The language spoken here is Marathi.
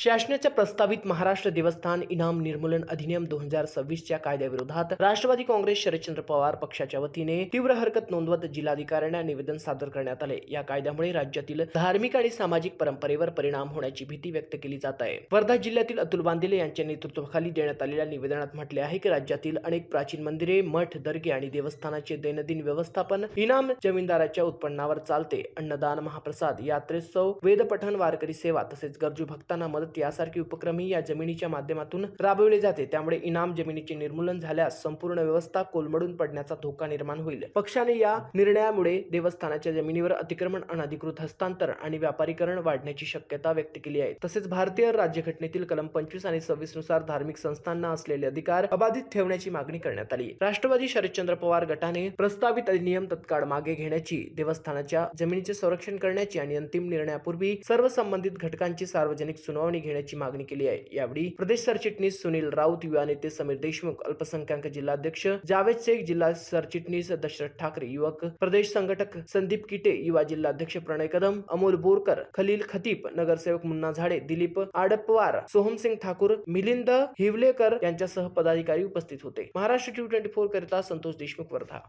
शासनाच्या प्रस्तावित महाराष्ट्र देवस्थान इनाम निर्मूलन अधिनियम 2026 च्या कायद्याविरोधात राष्ट्रवादी काँग्रेस शरदचंद्र पवार पक्षाच्या वतीने तीव्र हरकत नोंदवत जिल्हाधिकाऱ्यांना निवेदन सादर करण्यात आले। या कायद्यामुळे राज्यातील धार्मिक आणि सामाजिक परंपरेवर परिणाम होण्याची भीती व्यक्त केली जात आहे। वर्धा जिल्ह्यातील अतुल बांदिले यांच्या नेतृत्वाखाली देण्यात आलेल्या निवेदनात म्हटले आहे की राज्यातील अनेक प्राचीन मंदिरे, मठ, दर्गे आणि देवस्थानाचे दैनंदिन व्यवस्थापन इनाम जमीनदाराच्या उत्पन्नावर चालते। अन्नदान, महाप्रसाद, यात्रोत्सव, वेदपठण, वारकरी सेवा तसेच गरजू भक्तांना मदत यासारखे उपक्रमही या जमिनीच्या माध्यमातून राबविले जाते। त्यामुळे इनाम जमिनीचे निर्मूलन झाल्यास संपूर्ण व्यवस्था कोलमडून पडण्याचा धोका निर्माण होईल। पक्षाने या निर्णयामुळे देवस्थानाच्या जमिनीवर अतिक्रमण, अनधिकृत हस्तांतरण आणि व्यापारीकरण वाढण्याची शक्यता व्यक्त केली आहे। तसेच भारतीय राज्यघटनेतील कलम 25 आणि 26 नुसार धार्मिक संस्थांना असलेले अधिकार अबाधित ठेवण्याची मागणी करण्यात आली। राष्ट्रवादी शरदचंद्र पवार गटाने प्रस्तावित अधिनियम तत्काळ मागे घेण्याची, देवस्थानाच्या जमिनीचे संरक्षण करण्याची आणि अंतिम निर्णयापूर्वी सर्व संबंधित घटकांची सार्वजनिक सुनावणी घेण्याची मागणी केली आहे। यावेळी प्रदेश सरचिटणीस सुनील राऊत, युवा नेते समीर देशमुख, अल्पसंख्याक जिल्हाध्यक्ष जावेद शेख, जिल्हा सरचिटणीस दशरथ ठाकरे, युवक प्रदेश संघटक संदीप किटे, युवा जिल्हाध्यक्ष प्रणय कदम, अमोल बोरकर, खलील खतीब, नगरसेवक मुन्ना झाडे, दिलीप आडपवार, सोहमसिंग ठाकूर, मिलिंद हिवलेकर यांच्यासह पदाधिकारी उपस्थित होते। महाराष्ट्र 24 करिता संतोष देशमुख, वर्धा।